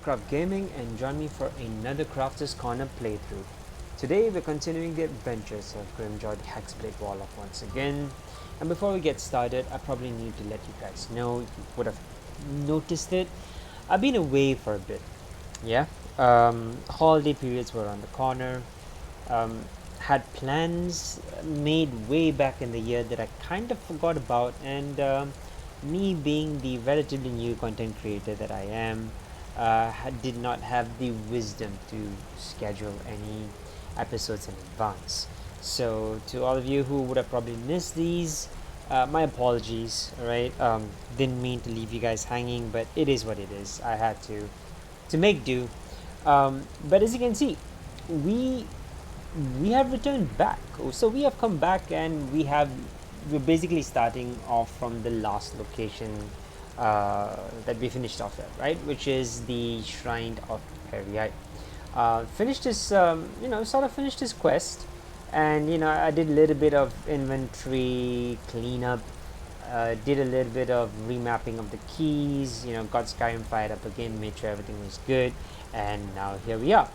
Craft Gaming and join me for another Crafter's Corner playthrough. Today we're continuing the adventures of Grimjaw the Hexblade Warlock once again. And before we get started, I probably need to let you guys know, you would have noticed it, I've been away for a bit. Yeah, holiday periods were on the corner. Had plans made way back in the year that I kind of forgot about, and me being the relatively new content creator that I am, did not have the wisdom to schedule any episodes in advance. So to all of you who would have probably missed these, my apologies. Alright, didn't mean to leave you guys hanging, but it is what it is. I had to make do. But as you can see, we have returned back. So we have come back, and we're basically starting off from the last location that we finished off at, right, which is the Shrine of Periite. Finished his sort of finished his quest, and I did a little bit of inventory cleanup, did a little bit of remapping of the keys, got Skyrim fired up again, made sure everything was good, and now here we are.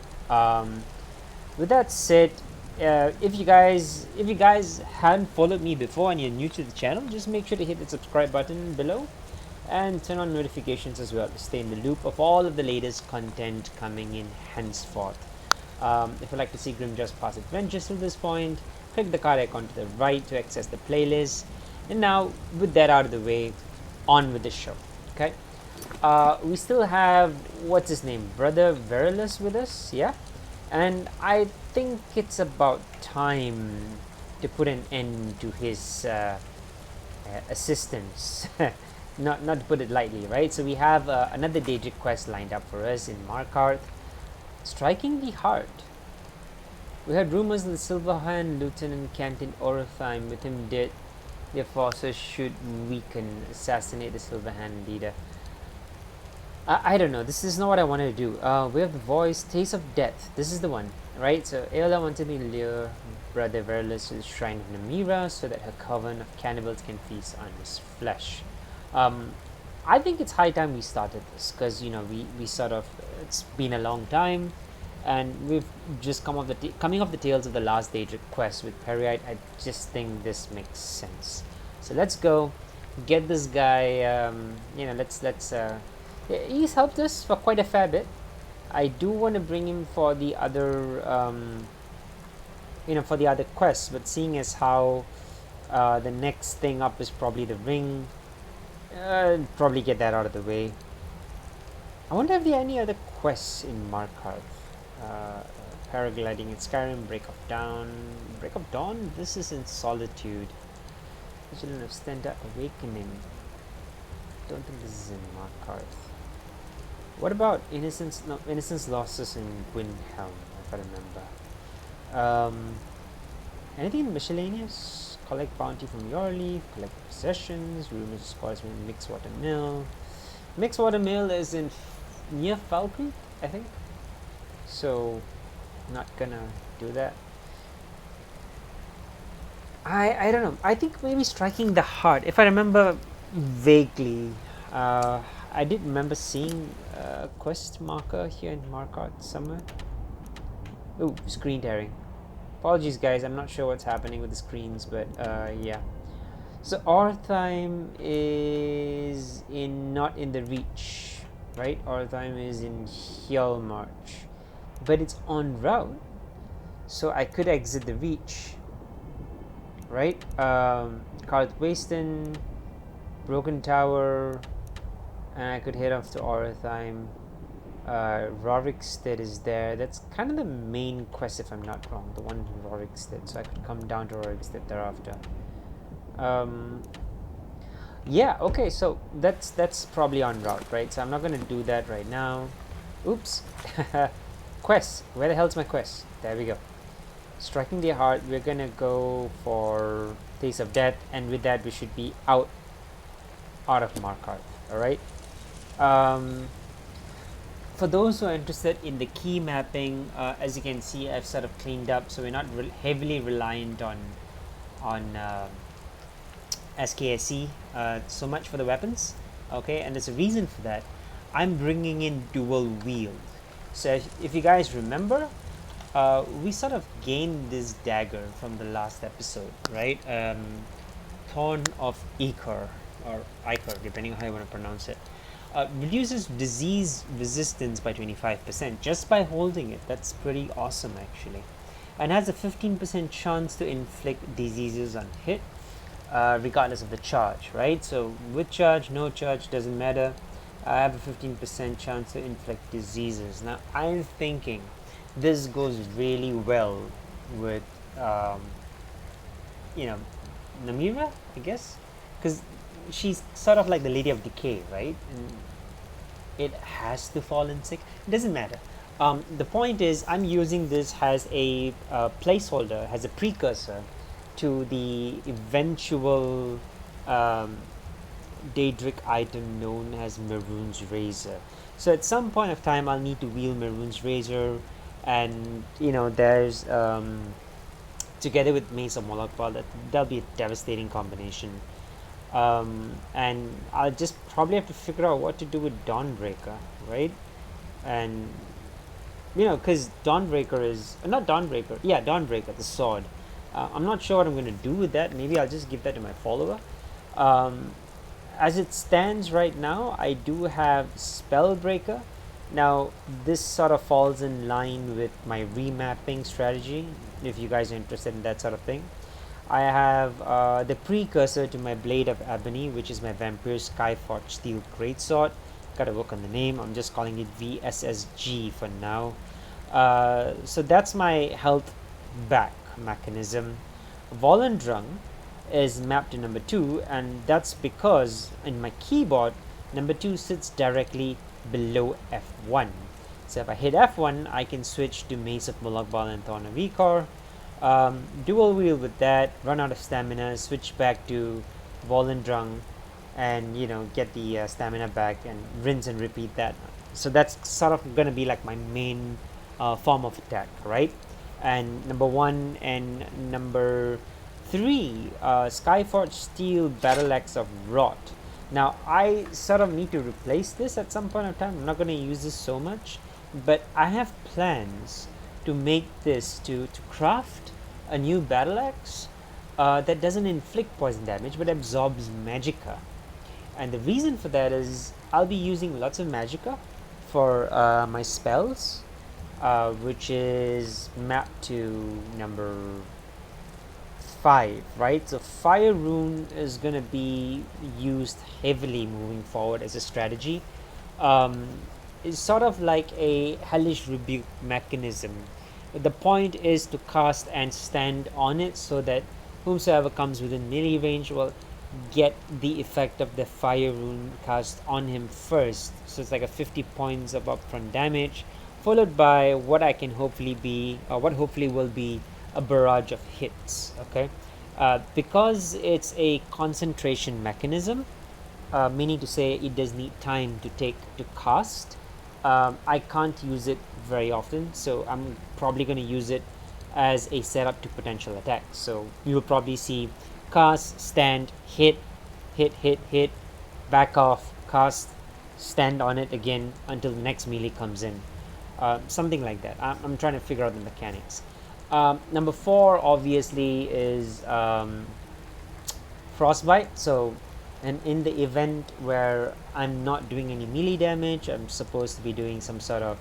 With that said, if you guys hadn't followed me before and you're new to the channel, just make sure to hit the subscribe button below and turn on notifications as well to stay in the loop of all of the latest content coming in henceforth. If you'd like to see Grimjaw's past adventures to this point, click the card icon to the right to access the playlist. And now, with that out of the way, on with the show. Okay, we still have, what's his name, Brother Verulus with us, yeah? And I think it's about time to put an end to his assistance. not to put it lightly, right? So we have another daedric quest lined up for us in Markarth, Striking the Heart. We heard rumors that the Silverhand Lieutenant camped in Orotheim. With him dead, their forces should weaken, assassinate the Silverhand leader. I don't know, this is not what I wanted to do. We have the voice, Taste of Death. This is the one, right? So Ayla wanted me to lure Brother Verulus to the Shrine of Namira so that her coven of cannibals can feast on his flesh. I think it's high time we started this, because we sort of, it's been a long time, and we've just coming off the tails of the last daedric quest with Periite. I just think this makes sense. So let's go get this guy. Let's he's helped us for quite a fair bit. I do want to bring him for the other for the other quests, but seeing as how the next thing up is probably the ring, probably get that out of the way. I wonder if there are any other quests in Markarth. Paragliding in Skyrim, Break of Dawn. This is in Solitude. Vigilant of Stenda, Awakening. Don't think this is in Markarth. What about Innocence Losses in Windhelm, if I remember. Anything miscellaneous? Collect bounty from your leaf, collect possessions, rumors of spoils from Mixwater Mill. Mixwater Mill is in near Falcon, I think. So, not gonna do that. I don't know. I think maybe Striking the Heart. If I remember vaguely, I did remember seeing a quest marker here in Markarth somewhere. Ooh, screen tearing. Apologies guys, I'm not sure what's happening with the screens, but yeah. So Orotheim is not in the Reach, right? Orotheim is in Hjalmarch, but it's en route, so I could exit the Reach, right? Karth Wasten, Broken Tower, and I could head off to Orotheim. Rorikstead is there. That's kind of the main quest, if I'm not wrong, the one in Rorikstead, so I could come down to Rorikstead thereafter. Yeah, okay, so that's probably en route, right? So I'm not going to do that right now. Oops. Quest. Where the hell's my quest? There we go. Striking the Heart. We're going to go for Taste of Death, and with that we should be out of Markarth. Alright? For those who are interested in the key mapping, as you can see, I've sort of cleaned up, so we're not heavily reliant on SKSE so much for the weapons. Okay, and there's a reason for that. I'm bringing in dual wield. So if you guys remember, we sort of gained this dagger from the last episode, right? Thorn of Ichor, or Ichor, depending on how you want to pronounce it. Reduces disease resistance by 25% just by holding it. That's pretty awesome, actually. And has a 15% chance to inflict diseases on hit, regardless of the charge, right? So with charge, no charge, doesn't matter. I have a 15% chance to inflict diseases. Now I'm thinking this goes really well with you know, Namira, I guess, because she's sort of like the lady of decay, right? And it has to fall in sick. It doesn't matter. The point is, I'm using this as a placeholder, as a precursor to the eventual daedric item known as Maroon's Razor. So at some point of time, I'll need to wield Maroon's Razor, and there's together with Mace of Moloch Ball, that'll be a devastating combination. And I'll just probably have to figure out what to do with Dawnbreaker, right? And because Dawnbreaker is not Dawnbreaker, yeah, Dawnbreaker, the sword. I'm not sure what I'm going to do with that. Maybe I'll just give that to my follower. As it stands right now, I do have Spellbreaker. Now, this sort of falls in line with my remapping strategy, if you guys are interested in that sort of thing. I have the precursor to my Blade of Ebony, which is my Vampire Skyforge Steel Greatsword. Gotta work on the name. I'm just calling it VSSG for now. So that's my health back mechanism. Volendrung is mapped to number 2, and that's because in my keyboard, number 2 sits directly below F1. So if I hit F1, I can switch to Mace of Moloch Ball and Thorn of Ichor. Dual wield with that, run out of stamina, switch back to Volendrung, and get the stamina back, and rinse and repeat that. So that's sort of gonna be like my main form of attack, right? And number 1 and number 3, Skyforge Steel Battle Axe of Rot. Now I sort of need to replace this at some point of time. I'm not going to use this so much, but I have plans to make this to craft a new battle axe that doesn't inflict poison damage but absorbs magicka. And the reason for that is I'll be using lots of magicka for my spells, which is mapped to number 5, right? So Fire Rune is going to be used heavily moving forward as a strategy. It's sort of like a Hellish Rebuke mechanism. The point is to cast and stand on it so that whomsoever comes within melee range will get the effect of the Fire Rune cast on him first. So it's like a 50 points of upfront damage, followed by what I can hopefully be, or what hopefully will be, a barrage of hits. Okay, because it's a concentration mechanism, meaning to say it does need time to take to cast. I can't use it very often, so I'm probably going to use it as a setup to potential attacks. So you will probably see cast, stand, hit, back off, cast, stand on it again until the next melee comes in, something like that. I'm trying to figure out the mechanics. Number 4 obviously is Frostbite. So, and in the event where I'm not doing any melee damage, I'm supposed to be doing some sort of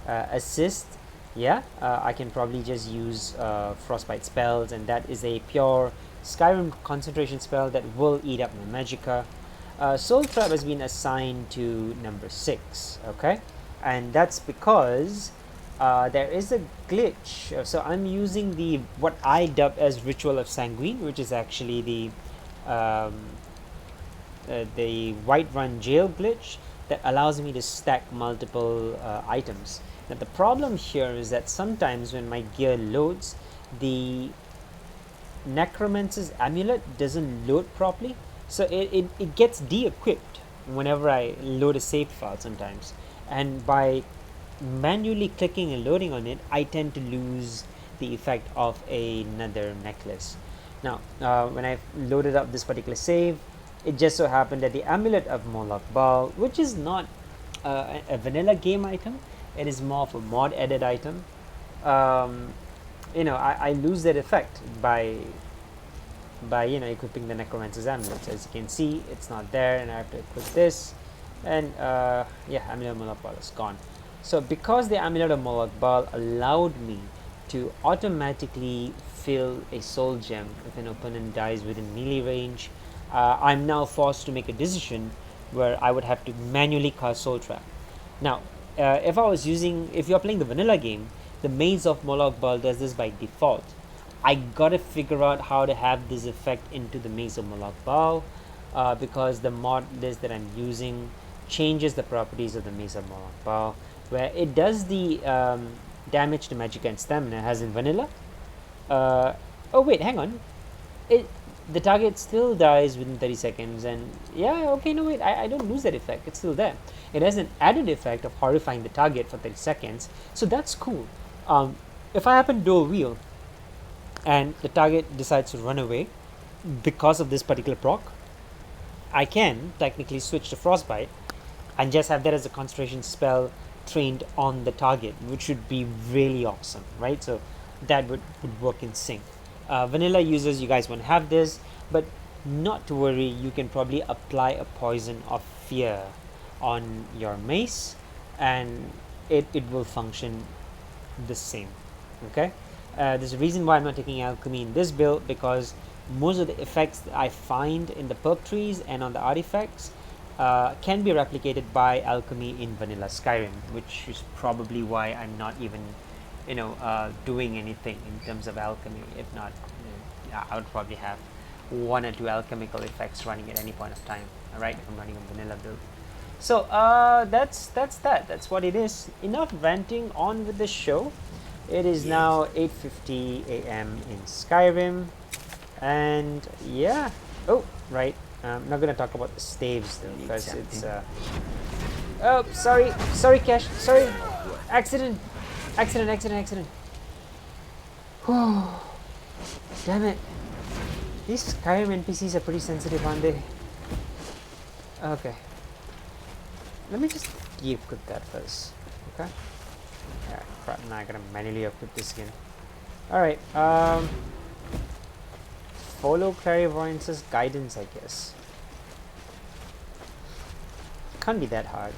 assist. Yeah, I can probably just use Frostbite spells, and that is a pure Skyrim concentration spell that will eat up my magicka. Soul Trap has been assigned to number 6. Okay, and that's because there is a glitch. So I'm using the what I dub as Ritual of Sanguine, which is actually the Whiterun jail glitch that allows me to stack multiple items. Now the problem here is that sometimes when my gear loads, the Necromancer's amulet doesn't load properly, so it gets de-equipped whenever I load a save file sometimes, and by manually clicking and loading on it, I tend to lose the effect of another necklace. Now when I loaded up this particular save, it just so happened that the amulet of Moloch Baal, which is not a vanilla game item. It is more of a mod edit item. You know, I lose that effect by you know, equipping the necromancer's amulet. As you can see, it's not there, and I have to equip this, and yeah, amulet of Moloch Ball is gone. So because the amulet of Moloch Ball allowed me to automatically fill a soul gem if an opponent dies within melee range, I'm now forced to make a decision where I would have to manually cast Soul Trap. Now, if you're playing the vanilla game, the Maze of Moloch Ball does this by default. I gotta figure out how to have this effect into the Maze of Moloch Ball, because the mod list that I'm using changes the properties of the Maze of Moloch Ball, where it does the damage to magic and stamina as in vanilla. Oh wait, hang on. The target still dies within 30 seconds, and yeah, okay, no wait, I don't lose that effect. It's still there. It has an added effect of horrifying the target for 30 seconds, so that's cool. If I happen to do a wheel and the target decides to run away because of this particular proc, I can technically switch to Frostbite and just have that as a concentration spell trained on the target, which would be really awesome, right? So that would work in sync. Vanilla users, you guys won't have this, but not to worry, you can probably apply a poison of fear on your mace and it will function the same. Okay, there's a reason why I'm not taking alchemy in this build, because most of the effects that I find in the perk trees and on the artifacts can be replicated by alchemy in vanilla Skyrim, which is probably why I'm not even doing anything in terms of alchemy. If not, I would probably have 1 or 2 alchemical effects running at any point of time. All right, if I'm running a vanilla build. So that's what it is. Enough ranting, on with the show. It is now 8:50 a.m. in Skyrim, and yeah. Oh, right. I'm not gonna talk about the staves though, because it's oh, sorry, Cash. Sorry, accident. Whew. Damn it. These Skyrim NPCs are pretty sensitive, aren't they? Okay. Let me just equip that first. Okay. Yeah, crap, now I gotta manually equip this again. Alright, follow Clairvoyance's guidance, I guess. Can't be that hard.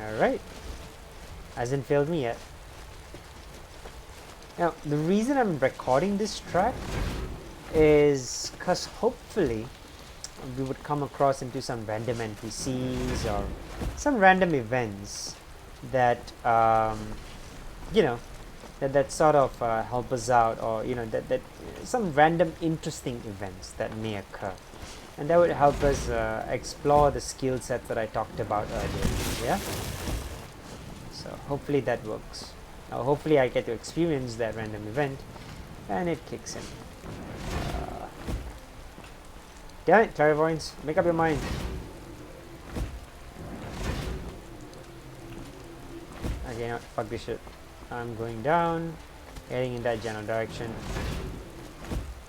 Alright. Hasn't failed me yet. Now, the reason I'm recording this track is because hopefully we would come across into some random NPCs or some random events that that sort of help us out, or that some random interesting events that may occur, and that would help us explore the skill sets that I talked about earlier. Yeah, so hopefully that works. Hopefully I get to experience that random event and it kicks in. Damn it, Clairvoyance, make up your mind. Okay, no, fuck this shit. I'm going down, heading in that general direction,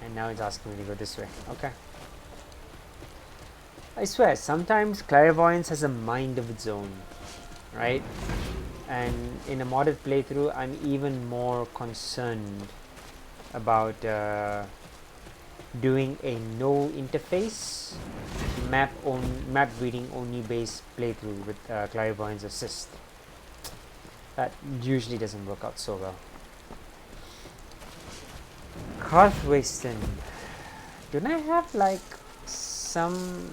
and now it's asking me to go this way. Okay. I swear, sometimes Clairvoyance has a mind of its own, right? And in a modded playthrough, I'm even more concerned about doing a no interface map reading only based playthrough with Clairvoyance assist. That usually doesn't work out so well. Karthwasten. Don't I have like some...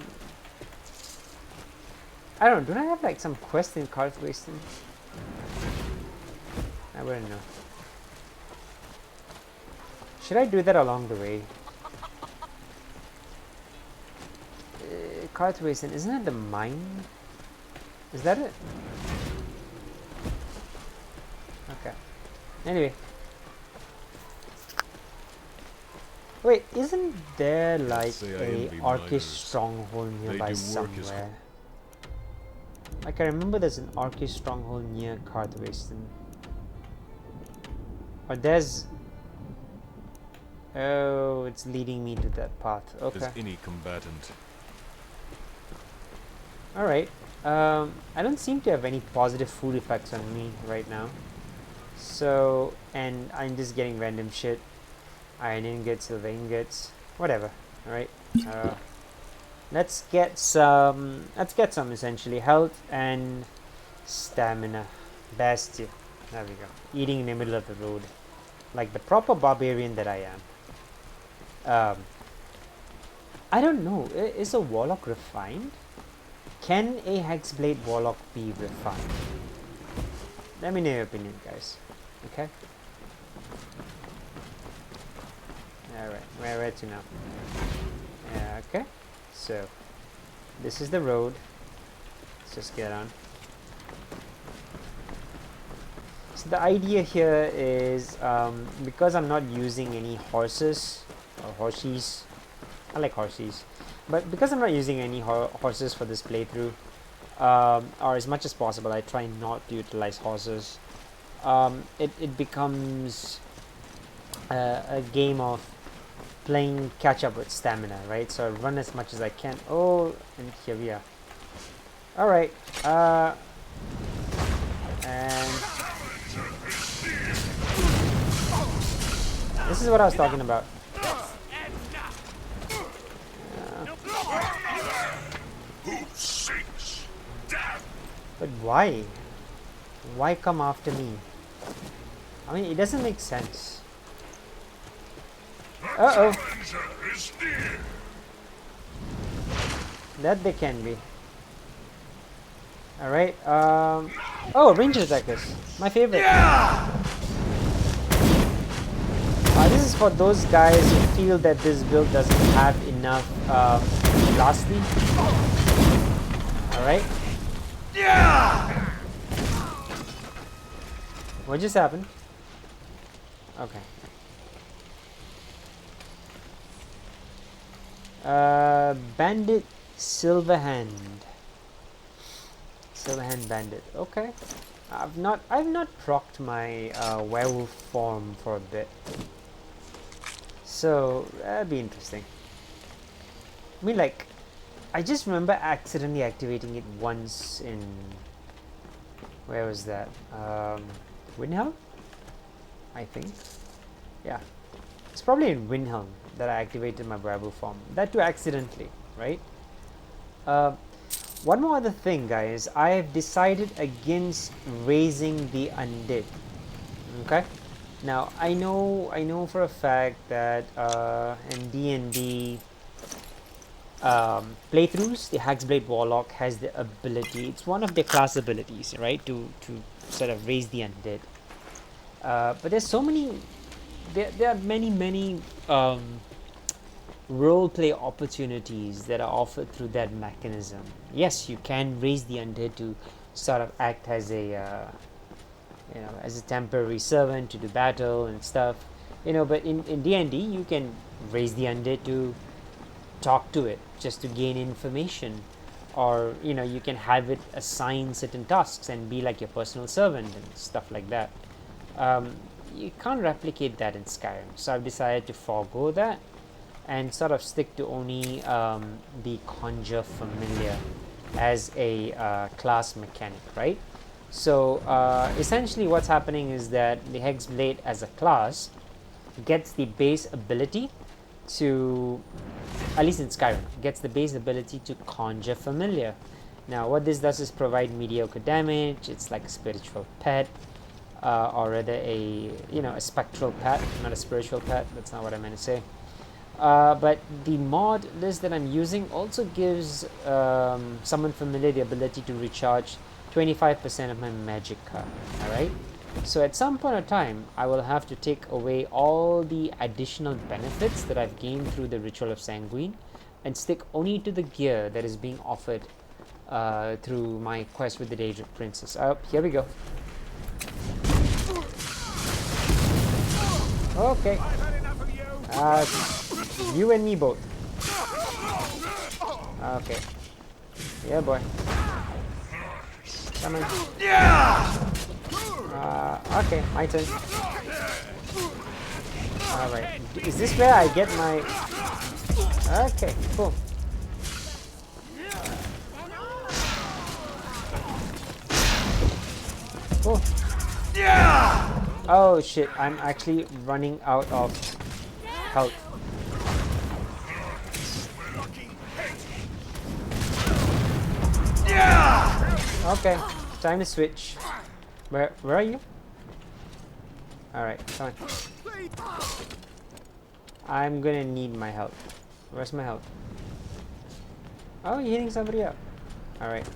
I don't know, don't I have like some quest in Karthwasten? I wouldn't know. Should I do that along the way? Karthwasten, isn't that the mine? Is that it? Okay. Anyway. Wait, isn't there like a orcish stronghold nearby somewhere? Like I remember there's an orcish stronghold near Karthwasten. Or there's... Oh, it's leading me to that path. Okay. As any combatant. Alright. I don't seem to have any positive food effects on me right now. So, and I'm just getting random shit. Iron ingots, silver ingots, whatever. Alright. Let's get some essentially health and stamina. Best. There we go. Eating in the middle of the road. Like the proper barbarian that I am. I don't know. Is a warlock refined? Can a Hexblade Warlock be refined? Let me know your opinion, guys. Okay? Alright, where to now? Okay, so this is the road. Let's just get on. So the idea here is because I'm not using any horses or horses. I like horses, but because I'm not using any horses for this playthrough, or as much as possible, I try not to utilize horses. It becomes a game of playing catch up with stamina, right? So I run as much as I can. Oh, and here we are. All right, and this is what I was talking about. But why? Why come after me? I mean, it doesn't make sense. Uh-oh. That they can be. Alright, oh, ranged attackers. My favorite. This is for those guys who feel that this build doesn't have enough blast speed. Alright. What just happened? Okay. Bandit Silverhand. Silverhand Bandit. Okay. I've not procced my werewolf form for a bit. So that'd be interesting. I mean, like, I just remember accidentally activating it once in, where was that? Windhelm? I think. Yeah. It's probably in Windhelm that I activated my werewolf form. That too accidentally, right? One more other thing, guys. I have decided against raising the undead. Okay? Now, I know for a fact that in D&D playthroughs, the Hexblade Warlock has the ability, it's one of their class abilities, right, to sort of raise the undead. But there's so many, there are many roleplay opportunities that are offered through that mechanism. Yes, you can raise the undead to sort of act as a as a temporary servant to do battle and stuff, but in D&D you can raise the undead to talk to it, just to gain information, or you can have it assign certain tasks and be like your personal servant and stuff like that. You can't replicate that in Skyrim, so I've decided to forego that and sort of stick to only the Conjure Familiar as a class mechanic, right? So essentially what's happening is that the Hexblade as a class gets the base ability to, at least in Skyrim, gets the base ability to Conjure Familiar. Now what this does is provide mediocre damage. It's like a spiritual pet, or rather a spectral pet, not a spiritual pet. That's not what I meant to say. But the mod list that I'm using also gives Summon Familiar the ability to recharge 25% of my magicka. Alright, so at some point of time I will have to take away all the additional benefits that I've gained through the Ritual of Sanguine and stick only to the gear that is being offered through my quest with the Daedric Princess. Here we go. Okay. You and me both. Okay. Yeah, boy. Come on. Okay, my turn. Alright. Is this where I get my... Okay, cool. Cool. Yeah! Oh shit, I'm actually running out of health. Yeah! Okay, time to switch. Where are you? Alright, come on. I'm gonna need my health. Where's my health? Oh, you're hitting somebody up. Alright.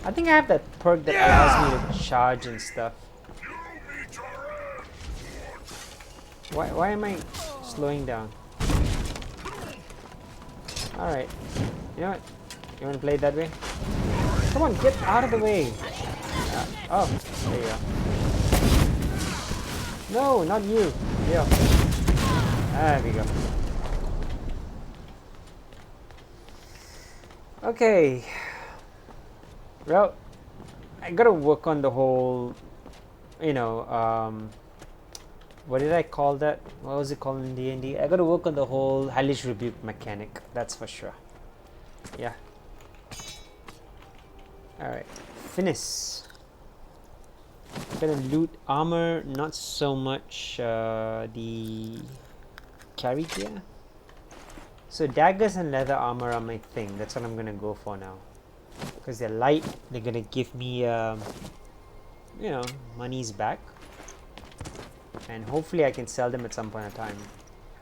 I think I have that perk that allows me to charge and stuff. Why am I slowing down? Alright. You know what? You wanna play it that way? Come on, get out of the way! Oh, there you go. No, not you. Yeah. There we go. Okay. Well, I gotta work on the whole, you know, what did I call that? What was it called in D&D? I gotta work on the whole Hellish Rebuke mechanic, that's for sure. Yeah. Alright. Finis. Gonna loot armor, not so much the carry gear. So daggers and leather armor are my thing. That's what I'm gonna go for now. Because they're light, they're gonna give me, you know, monies back. And hopefully I can sell them at some point in time.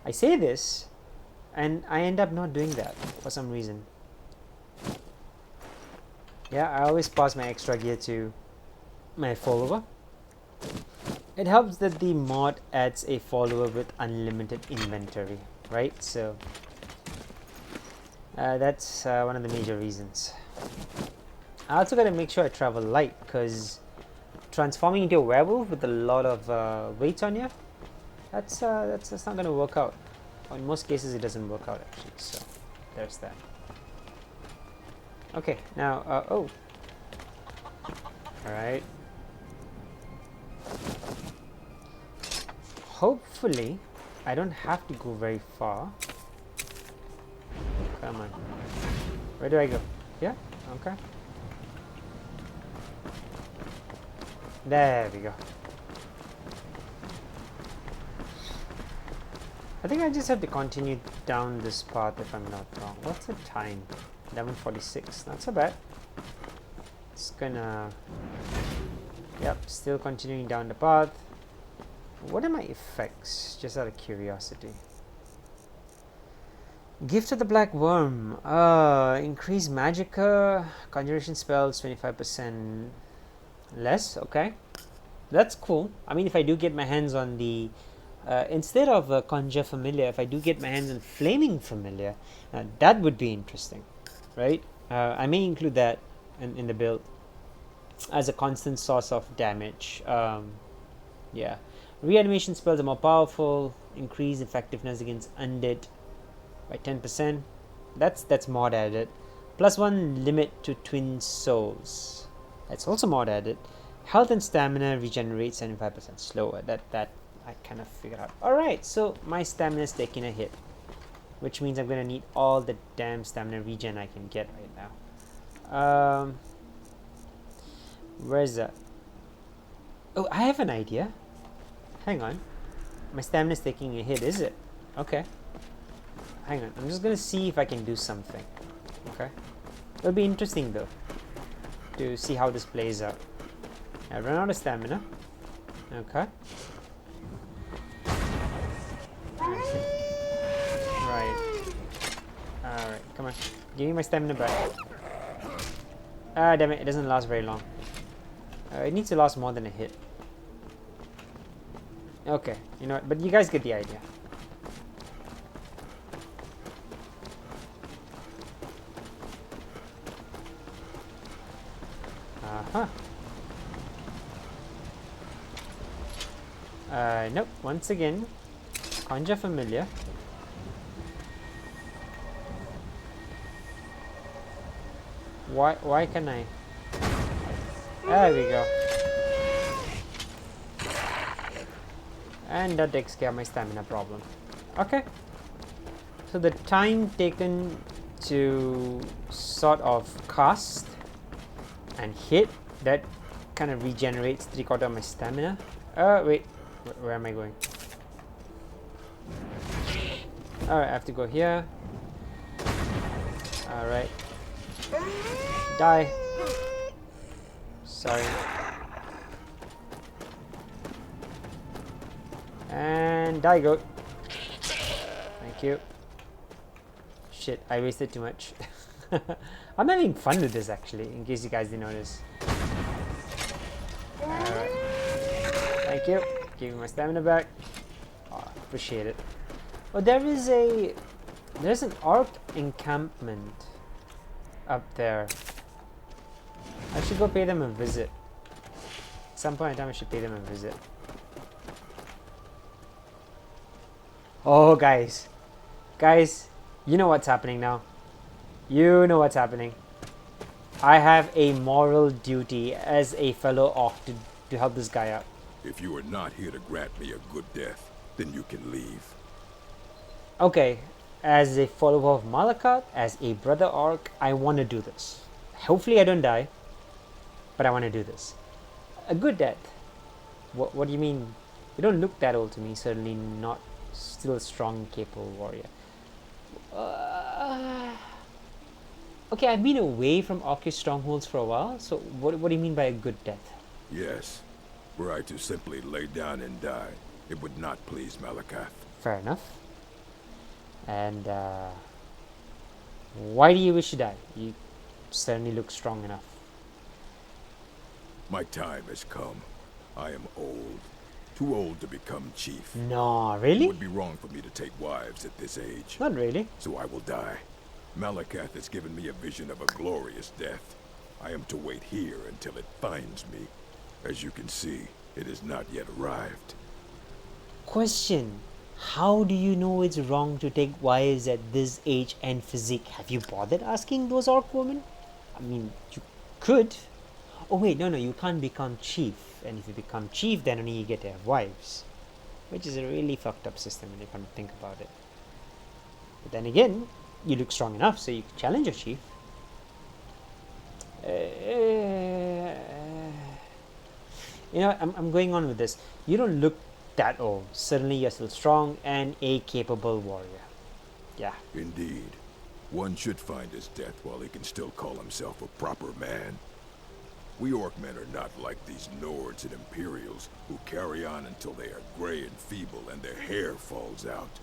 I say this, and I end up not doing that for some reason. Yeah, I always pass my extra gear to my follower. It helps that the mod adds a follower with unlimited inventory, right? So that's one of the major reasons. I also gotta make sure I travel light, because transforming into a werewolf with a lot of weight on you, that's not gonna work out. Or in most cases, it doesn't work out actually. So there's that. Okay, now oh, all right. Hopefully, I don't have to go very far. Come on. Where do I go? Yeah? Okay. There we go. I think I just have to continue down this path if I'm not wrong. What's the time? 11:46. Not so bad. It's gonna... Yep, still continuing down the path. What are my effects? Just out of curiosity. Gift of the Black Worm. Increase magicka. Conjuration spells 25% less. Okay. That's cool. I mean, if I do get my hands on the... instead of Conjure Familiar, if I do get my hands on Flaming Familiar, that would be interesting. Right? I may include that in the build as a constant source of damage. Yeah. Reanimation spells are more powerful. Increase effectiveness against undead by 10%. That's mod added. +1 limit to twin souls. That's also mod added. Health and stamina regenerate 75% slower. That I kind of figured out. Alright, so my stamina is taking a hit, which means I'm gonna need all the damn stamina regen I can get right now. Where is that? Oh, I have an idea. Hang on. My stamina is taking a hit, is it? Okay. Hang on. I'm just gonna see if I can do something. Okay. It'll be interesting though to see how this plays out. I run out of stamina. Okay. Right. Alright, come on. Give me my stamina back. Ah, damn it. It doesn't last very long. It needs to last more than a hit. Okay, you know what? But you guys get the idea. Uh-huh. Nope. Once again, Conjure Familiar. Why can I? There we go. And that takes care of my stamina problem. Okay. So the time taken to sort of cast and hit, that kind of regenerates 3/4 of my stamina. Wait, where am I going? Alright, I have to go here. Alright. Die. Sorry. And die, goat. Thank you. Shit, I wasted too much. I'm having fun with this actually, in case you guys didn't notice. Alright. Thank you. Give me my stamina back. Oh, appreciate it. Oh, there's an orc encampment up there. I should go pay them a visit. At some point in time I should pay them a visit. Oh, guys, you know what's happening now. You know what's happening. I have a moral duty as a fellow orc to help this guy out. If you are not here to grant me a good death, then you can leave. Okay, as a follower of Malakat, as a brother orc, I want to do this. Hopefully I don't die, but I want to do this. A good death. What do you mean? You don't look that old to me, certainly not. Still a strong, capable warrior. Okay, I've been away from orcish strongholds for a while, so what do you mean by a good death? Yes. Were I to simply lay down and die, it would not please Malakath. Fair enough. And why do you wish to die? You certainly look strong enough. My time has come. I am old. Too old to become chief. No, really? It would be wrong for me to take wives at this age. Not really. So I will die. Malakath has given me a vision of a glorious death. I am to wait here until it finds me. As you can see, it has not yet arrived. Question. How do you know it's wrong to take wives at this age and physique? Have you bothered asking those orc women? I mean, you could. Oh wait, no, you can't become chief. And if you become chief, then only you get to have wives. Which is a really fucked up system when you come to think about it. But then again, you look strong enough so you can challenge a chief. You know, I'm going on with this. You don't look that old. Certainly you're still strong and a capable warrior. Yeah. Indeed. One should find his death while he can still call himself a proper man. We Orcmen are not like these Nords and Imperials who carry on until they are gray and feeble and their hair falls out.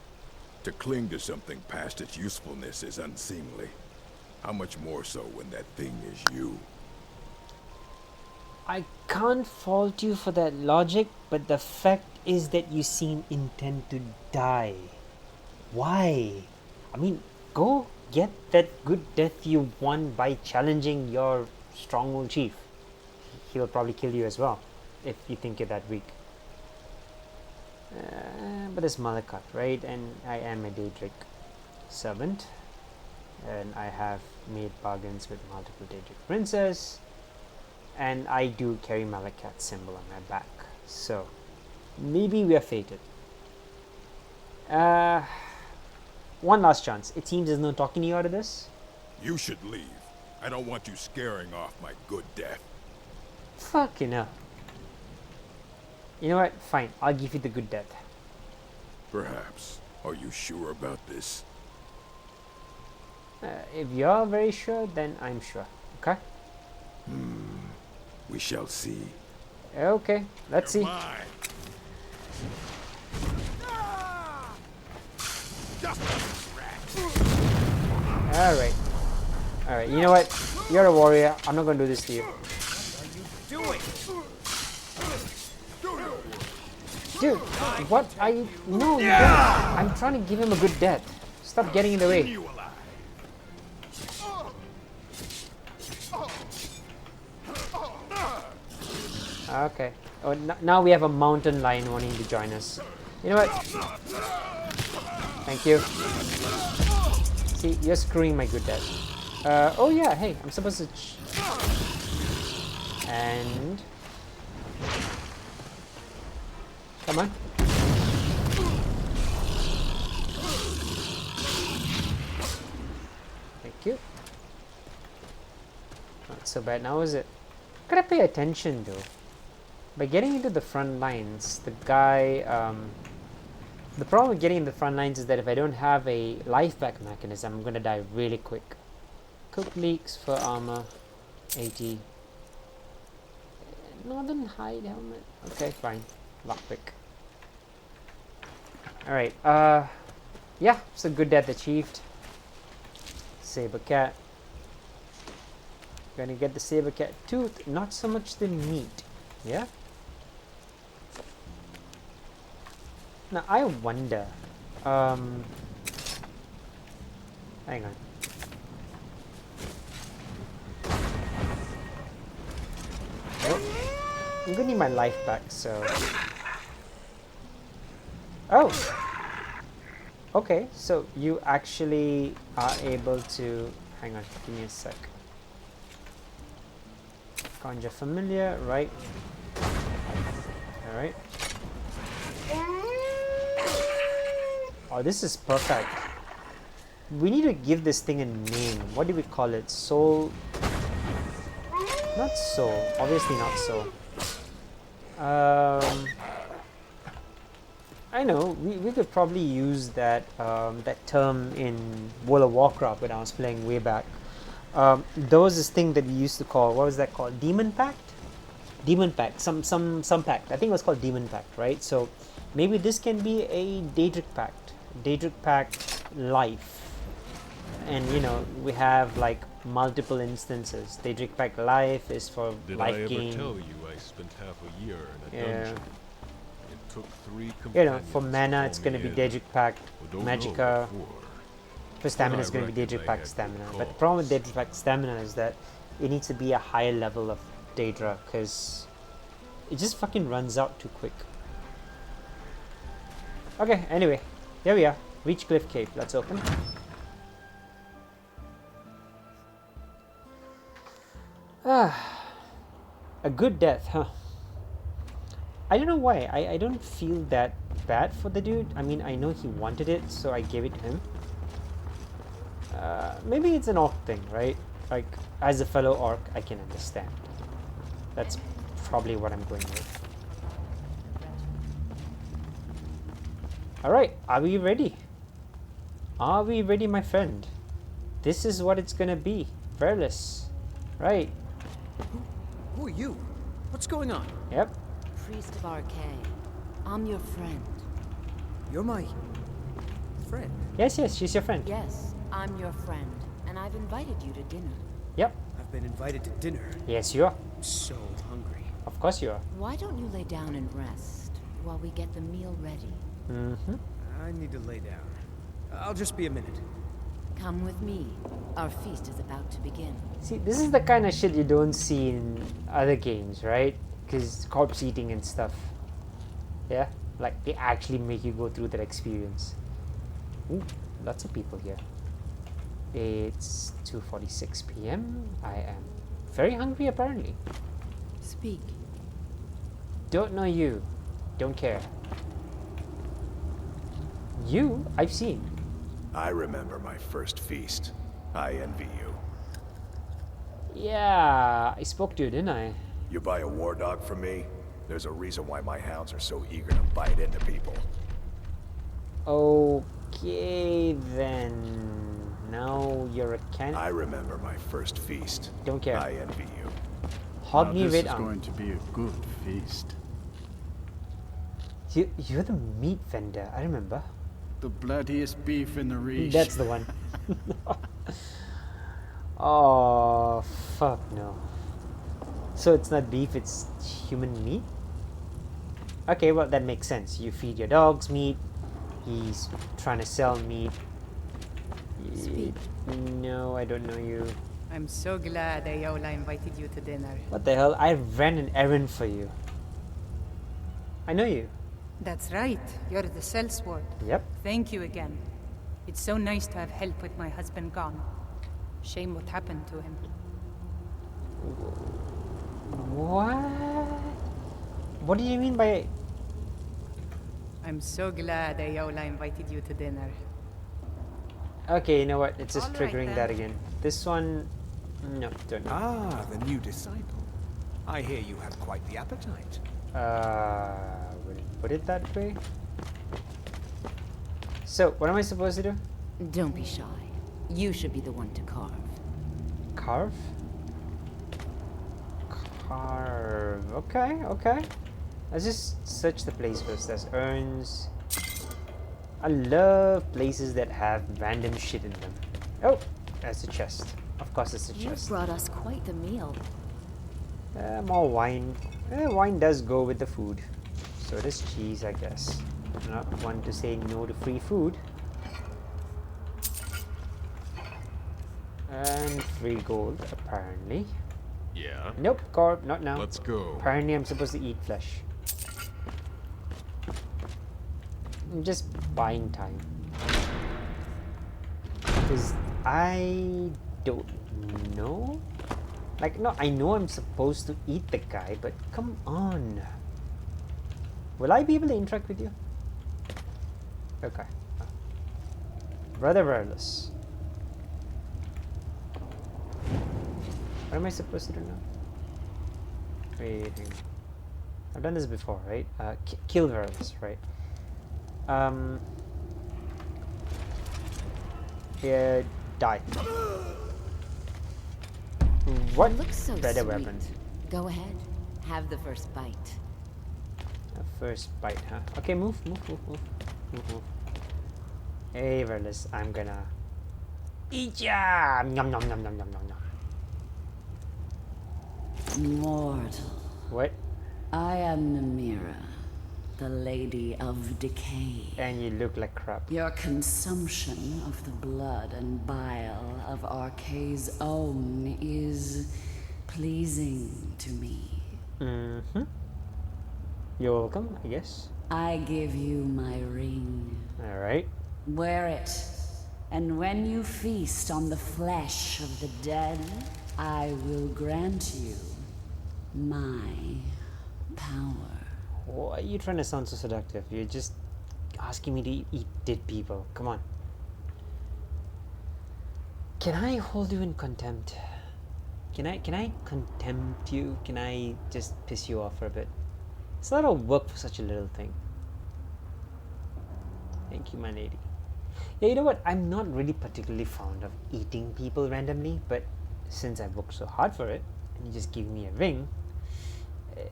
To cling to something past its usefulness is unseemly. How much more so when that thing is you? I can't fault you for that logic, but the fact is that you seem intent to die. Why? I mean, go get that good death you want by challenging your stronghold chief. He'll probably kill you as well, if you think you're that weak. But it's Malakat, right? And I am a daedric servant. And I have made bargains with multiple daedric princes. And I do carry Malakat's symbol on my back. So, maybe we are fated. One last chance. It seems there's no talking you out of this. You should leave. I don't want you scaring off my good death. Fucking hell. You know what? Fine. I'll give you the good death. Perhaps. Are you sure about this? If you're very sure, then I'm sure. Okay? We shall see. Okay. Let's see. Alright. Alright. You know what? You're a warrior. I'm not going to do this to you. Dude, what are you? No, you don't. I'm trying to give him a good death. Stop getting in the way. Okay. Oh, now we have a mountain lion wanting to join us. You know what? Thank you. See, you're screwing my good death. Oh yeah, hey, I'm supposed to... And... Come on. Thank you. Not so bad now, is it? Gotta pay attention though. By getting into the front lines, the guy, the problem with getting in the front lines is that if I don't have a life back mechanism, I'm gonna die really quick. Cook leaks for armor, 80. Northern hide helmet. Okay, fine. Lockpick. Alright, yeah, it's a good death achieved. Saber cat. Gonna get the saber cat tooth, not so much the meat. Yeah? Now I wonder, hang on. Oh, I'm gonna need my life back, so. Oh! Okay, so you actually are able to. Hang on, give me a sec. Conjure familiar, right? Alright. Oh, this is perfect. We need to give this thing a name. What do we call it? Soul? Not soul. Obviously not soul. I know. We could probably use that that term in World of Warcraft when I was playing way back. There was this thing that we used to call. What was that called? Demon Pact. Demon Pact. Some pact. I think it was called Demon Pact, right? So maybe this can be a daedric pact. Daedric pact life, and you know we have like multiple instances. Daedric pact life is for life gain. Did I ever tell you I spent half a year in a dungeon? It took 3 companions. You know, for mana it's going to be Daedric pact magicka. For stamina it's going to be Daedric pact stamina. But the problem with Daedric pact stamina is that it needs to be a higher level of Daedra, because it just fucking runs out too quick. Okay, anyway, here we are. Reach Cliff Cave. Let's open. Ah, a good death, huh? I don't know why. I don't feel that bad for the dude. I mean, I know he wanted it, so I gave it to him. Maybe it's an orc thing, right? Like, as a fellow orc, I can understand. That's probably what I'm going with. Alright, are we ready? Are we ready, my friend? This is what it's gonna be. Verulus. Right. Who are you? What's going on? Yep. Priest of Arkay. I'm your friend. You're my friend. Yes, she's your friend. Yes, I'm your friend. And I've invited you to dinner. Yep. I've been invited to dinner. Yes, you are. I'm so hungry. Of course you are. Why don't you lay down and rest while we get the meal ready? Mm-hmm. I need to lay down. I'll just be a minute. Come with me. Our feast is about to begin. See, this is the kind of shit you don't see in other games, right? Because corpse eating and stuff. Yeah? Like, they actually make you go through that experience. Ooh, lots of people here. It's 2:46 p.m. I am very hungry, apparently. Speak. Don't know you. Don't care. You, I've seen. I remember my first feast. I envy you. Yeah, I spoke to you, didn't I? You buy a war dog from me? There's a reason why my hounds are so eager to bite into people. Okay, then. Now you're a can. I remember my first feast. Don't care. I envy you. Hog me this red is arm. going to be a good feast. You're the meat vendor, I remember. The bloodiest beef in the region. That's the one. Oh, fuck no. So it's not beef, it's human meat? Okay, well, that makes sense. You feed your dogs meat. He's trying to sell meat. Speak. No, I don't know you. I'm so glad Ayola invited you to dinner. What the hell? I ran an errand for you. I know you. That's right, you're the sellsword. Yep. Thank you again. It's so nice to have help with my husband gone. Shame what happened to him. What? What do you mean by... I'm so glad Ayola invited you to dinner. Okay, you know what? It's just All right, triggering then. that again. This one... No, don't know. Ah, the new disciple. I hear you have quite the appetite. We'll put it that way. So, what am I supposed to do? Don't be shy. You should be the one to carve. Carve? Carve. Okay, okay. Let's just search the place first. There's urns. I love places that have random shit in them. Oh, that's a chest. Of course, it's a You chest. brought us quite the meal. More wine. Wine does go with the food. So does cheese, I guess. I'm not one to say no to free food. And free gold, apparently. Yeah. Nope, Corp, not now. Let's go. Apparently, I'm supposed to eat flesh. I'm just buying time. Because I don't know. Like, no, I know I'm supposed to eat the guy, but come on. Will I be able to interact with you? Okay. Brother Verulus. What am I supposed to do now? Wait, hang on. I've done this before, right? Kill Verulus, right? Yeah, die. What It looks so better sweet. weapon? Go ahead. Have the first bite. First bite, huh? Okay, move. Hey, Verulus, I'm gonna eat ya! Nom nom nom nom nom nom nom. Mortal, What? I am Namira, the Lady of Decay. And you look like crap. Your consumption of the blood and bile of Arkay's own is pleasing to me. Mm-hmm. You're welcome, I guess. I give you my ring. Alright. Wear it, and when you feast on the flesh of the dead, I will grant you my power. Why are you trying to sound so seductive? You're just asking me to eat dead people. Come on. Can I hold you in contempt? Can I contempt you? Can I just piss you off for a bit? It's a lot of work for such a little thing. Thank you, my lady. Yeah, you know what? I'm not really particularly fond of eating people randomly, but since I've worked so hard for it, and you just give me a ring,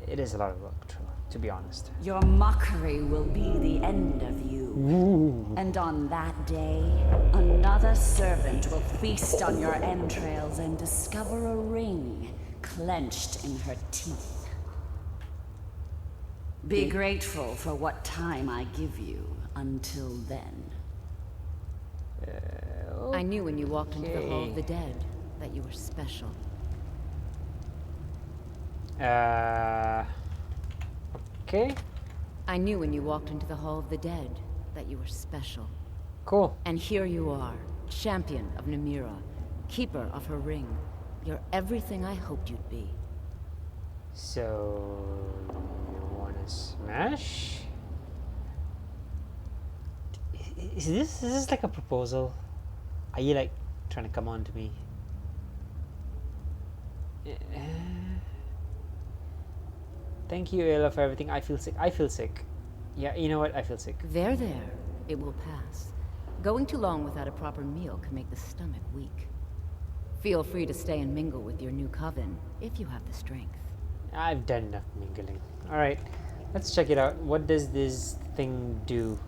it is a lot of work, to be honest. Your mockery will be the end of you. Ooh. And on that day, another servant will feast on your entrails and discover a ring clenched in her teeth. Be grateful for what time I give you until then. I knew when you walked into the Hall of the Okay. Dead that you were special. Okay, I knew when you walked into the Hall of the Dead that you were special. cool. And here you are, champion of Namira, keeper of her ring. You're everything I hoped you'd be. So, you wanna smash? Is this like a proposal? Are you like trying to come on to me? Thank you, Ayla, for everything. I feel sick. Yeah, you know what? I feel sick. There. It will pass. Going too long without a proper meal can make the stomach weak. Feel free to stay and mingle with your new coven, if you have the strength. I've done enough mingling. Alright, let's check it out. What does this thing do?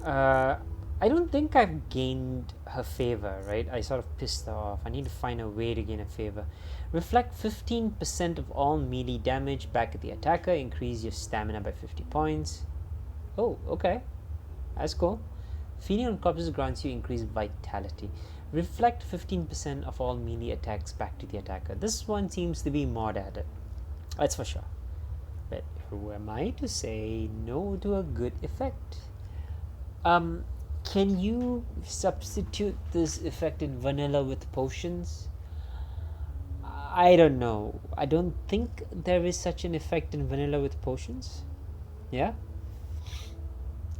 I don't think I've gained her favor, right? I sort of pissed her off. I need to find a way to gain her favor. Reflect 15% of all melee damage back at the attacker. Increase your stamina by 50 points. Oh, okay. That's cool. Feeding on corpses grants you increased vitality. Reflect 15% of all melee attacks back to the attacker. This one seems to be mod added. That's for sure. But who am I to say no to a good effect? Can you substitute this effect in vanilla with potions? I don't know. I don't think there is such an effect in vanilla with potions. Yeah?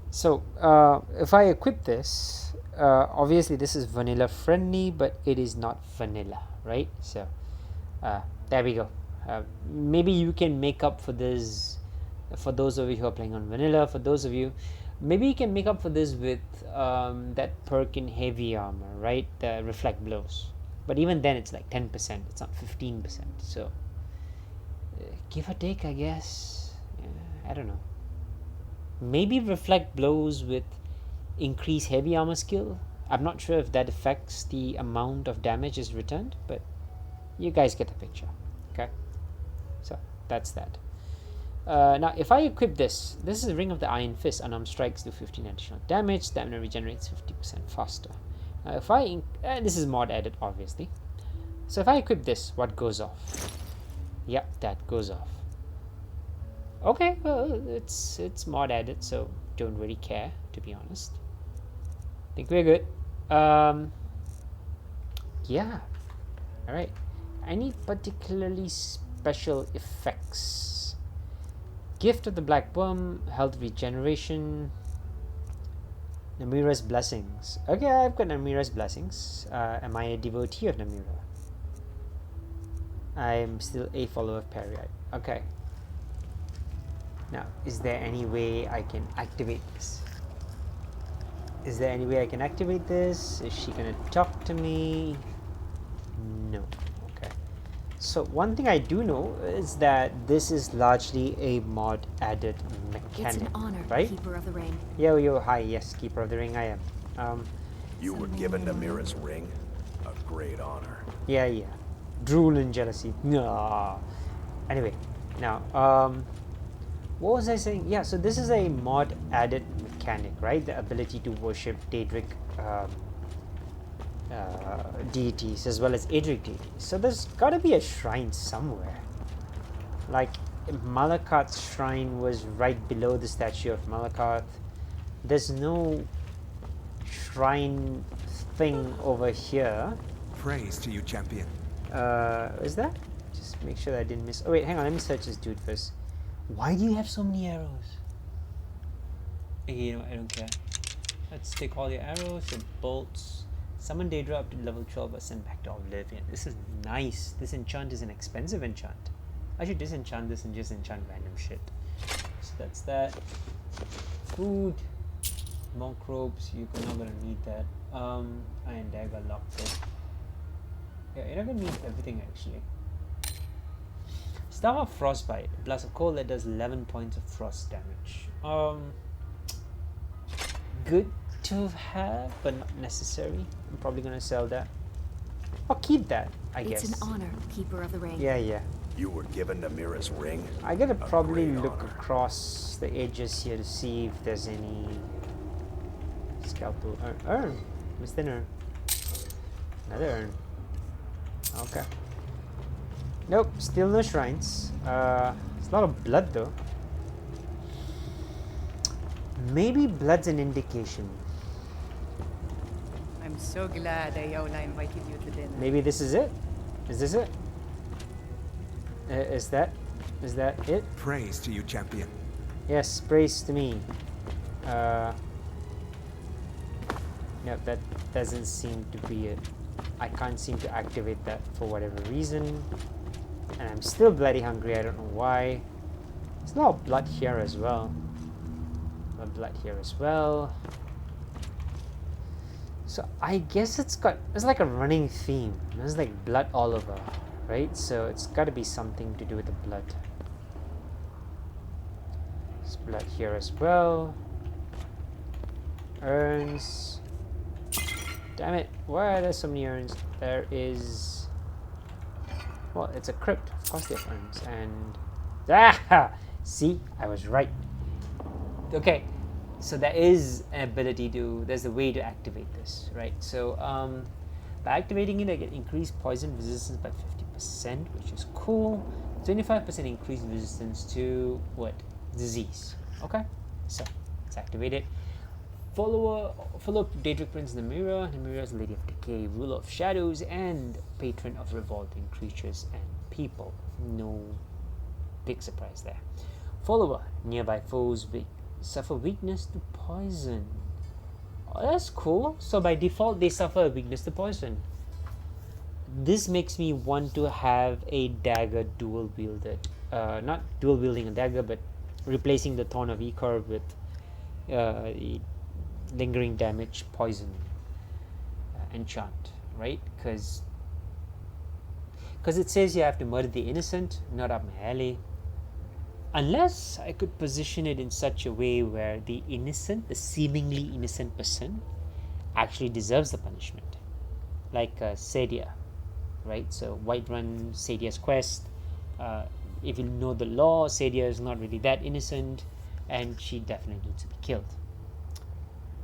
So, if I equip this, obviously this is vanilla friendly, but it is not vanilla, right? So, there we go. Maybe you can make up for this, for those of you who are playing on vanilla. For those of you, maybe you can make up for this with that perk in heavy armor, right? The reflect blows. But even then, it's like 10%. It's not 15%. So give or take, I guess. I don't know. Maybe reflect blows with increased heavy armor skill. I'm not sure if that affects the amount of damage is returned, but you guys get the picture. Okay, so that's that. Now if I equip this is a Ring of the Iron Fist. Unarmed strikes do 15 additional damage. Stamina regenerates 50% faster. Now if I this is mod added, obviously. So if I equip this, what goes off? Yep, that goes off. Okay, well, it's mod added, so don't really care, to be honest. I think we're good. Yeah. All right. Any particularly special effects? Gift of the Black Worm, health regeneration, Namira's blessings. Okay, I've got Namira's blessings. Am I a devotee of Namira? I'm still a follower of Period. Okay. Now, is there any way I can activate this? Is there any way I can activate this? Is she gonna talk to me? No. Okay. So one thing I do know is that this is largely a mod added mechanic. It's an honor, right? Keeper of the Ring. Yo, hi, yes, Keeper of the Ring, I am. You were given Namira's ring. A great honor. Yeah. Drool and jealousy. No. Anyway, now, what was I saying? Yeah, so this is a mod added mechanic, right? The ability to worship daedric deities as well as daedric deities. So there's got to be a shrine somewhere. Like Malakath's shrine was right below the statue of Malakath. There's no shrine thing over here. Praise to you, champion. Is that? Just make sure that I didn't miss. Oh wait, hang on. Let me search this dude first. Why do you have so many arrows? You know, I don't care. Let's take all your arrows, your bolts. Summon Daedra up to level 12 but send back to Oblivion. This is nice. This enchant is an expensive enchant. I should disenchant this and just enchant random shit. So that's that. Food. Monk robes. You're not gonna need that. Iron dagger, lockpick. Yeah, you're not gonna need everything actually. Staff of Frostbite. Blast of Cold that does 11 points of frost damage. Good to have, but not necessary. I'm probably gonna sell that. Or keep that, I guess. It's an honor, Keeper of the Ring. Yeah. You were given Namira's ring. I gotta probably great look honor. across the edges here to see if there's any scalpel urn. Missed an urn. Another urn. Okay. Nope, still no shrines. It's a lot of blood though. Maybe blood's an indication. I'm so glad Ayola invited you to dinner. Maybe this is it. Is this it? Is that it? Praise to you, champion. Yes, praise to me. Yep, that doesn't seem to be it. I can't seem to activate that for whatever reason. And I'm still bloody hungry, I don't know why. There's a lot of blood here as well. So I guess it's like a running theme. There's like blood all over, right? So it's got to be something to do with the blood. There's blood here as well. Urns. Damn it, why are there so many urns? There is... Well, it's a crypt. Of course they have urns. And... Ah! See? I was right. Okay. So there is an ability to... There's a way to activate this, right? So, by activating it, I get increased poison resistance by 50%, which is cool. 25% increased resistance to... What? Disease. Okay? So, let's activate it. Follow Daedric Prince Namira. Namira is Lady of Decay, ruler of shadows, and patron of revolting creatures and people. No big surprise there. Follower, nearby foes suffer weakness to poison. Oh, that's cool. So by default, they suffer a weakness to poison. this makes me want to have a dagger dual wielded, not dual wielding a dagger, but replacing the Thorn of Ikor with lingering damage poison enchant, right? Because it says you have to murder the innocent, not up my alley. Unless I could position it in such a way where the innocent, the seemingly innocent person, actually deserves the punishment, like Sadia, right? So Whiterun, Sadia's quest. If you know the law, Sadia is not really that innocent, and she definitely needs to be killed.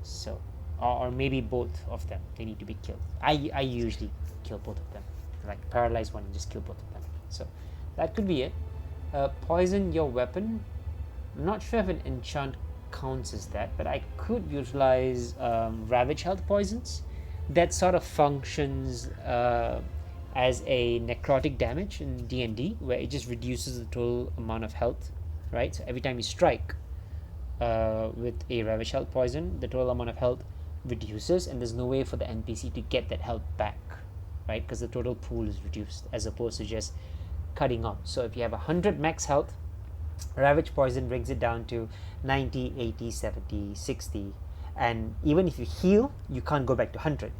So, or maybe both of them, they need to be killed. I usually kill both of them, like paralyze one and just kill both of them. So that could be it. Poison your weapon. I'm not sure if an enchant counts as that, but I could utilize Ravage health poisons. That sort of functions as a necrotic damage in D&D, where it just reduces the total amount of health, right? So every time you strike with a Ravage health poison, the total amount of health reduces, and there's no way for the NPC to get that health back, right? Because the total pool is reduced as opposed to just cutting out. So if you have 100 max health, Ravage poison brings it down to 90, 80, 70, 60, and even if you heal, you can't go back to 100.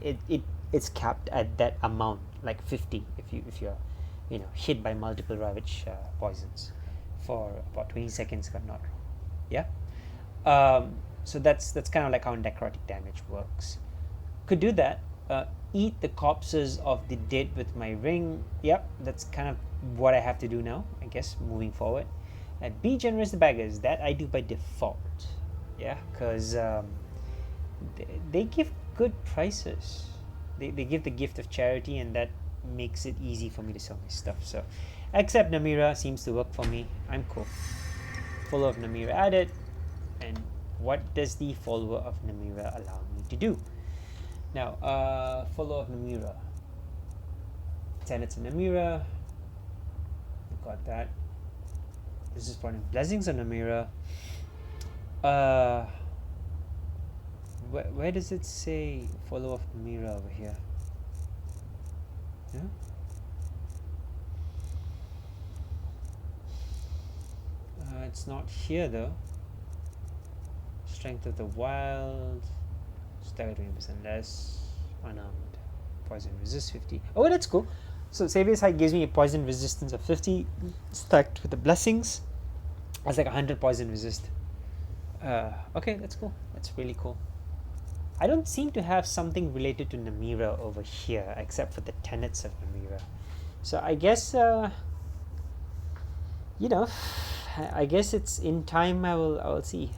It's capped at that amount, like 50 if you're hit by multiple Ravage poisons for about 20 seconds if I'm not wrong. Yeah. So that's kind of like how necrotic damage works. Could do that. Eat the corpses of the dead with my ring. Yep, that's kind of what I have to do now, I guess, moving forward. And be generous to beggars. That I do by default. Yeah, because they give good prices. They give the gift of charity, and that makes it easy for me to sell my stuff. So, except Namira seems to work for me. I'm cool. Follower of Namira added. And what does the follower of Namira allow me to do? Now, follower of Namira. Tenets of Namira. Got that. This is putting blessings on Namira. Where does it say follower of Namira over here? Yeah? It's not here though. Strength of the wild. Stagger 20% less. Unarmed. Poison resist 50. Oh, that's cool. So Saviour's Height gives me a poison resistance of 50 stacked with the blessings. That's like 100 poison resist. Okay, that's cool. That's really cool. I don't seem to have something related to Namira over here except for the tenets of Namira. So I guess I guess it's in time. I will see.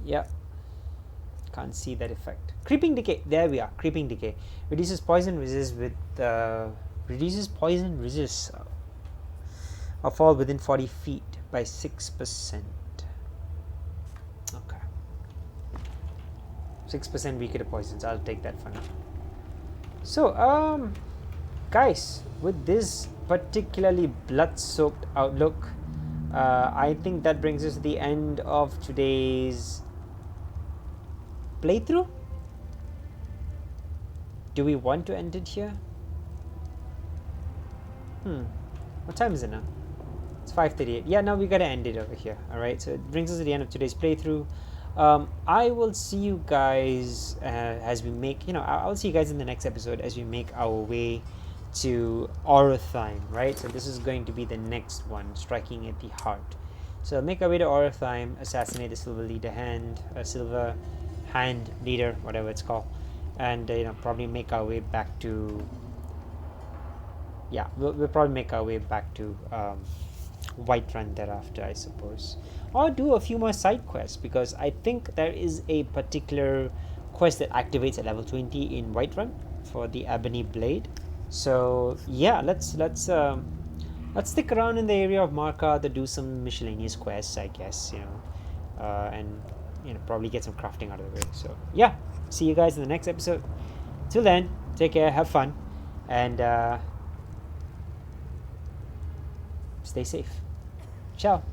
Yeah, can't see that effect. Creeping Decay, there we are. Creeping Decay reduces poison resist with reduces poison resist or fall within 40 feet by 6%. Okay, 6% weaker to poisons. I'll take that for now. So guys, with this particularly blood-soaked outlook, I think that brings us to the end of today's playthrough. Do we want to end it here? What time is it now? It's 5:38. Yeah, now we gotta end it over here. Alright, so it brings us to the end of today's playthrough. I will see you guys as we make, I'll see you guys in the next episode as we make our way to Orothyme, right? So this is going to be the next one, striking at the heart. So make our way to Orothyme, assassinate the silver hand leader, whatever it's called, and probably make our way back to. Yeah, we'll probably make our way back to Whiterun thereafter, I suppose, or do a few more side quests, because I think there is a particular quest that activates at level 20 in Whiterun for the Ebony Blade. So yeah, let's stick around in the area of Marka to do some miscellaneous quests, I guess, and probably get some crafting out of the way. So yeah, see you guys in the next episode. Till then, take care, have fun, and stay safe. Ciao.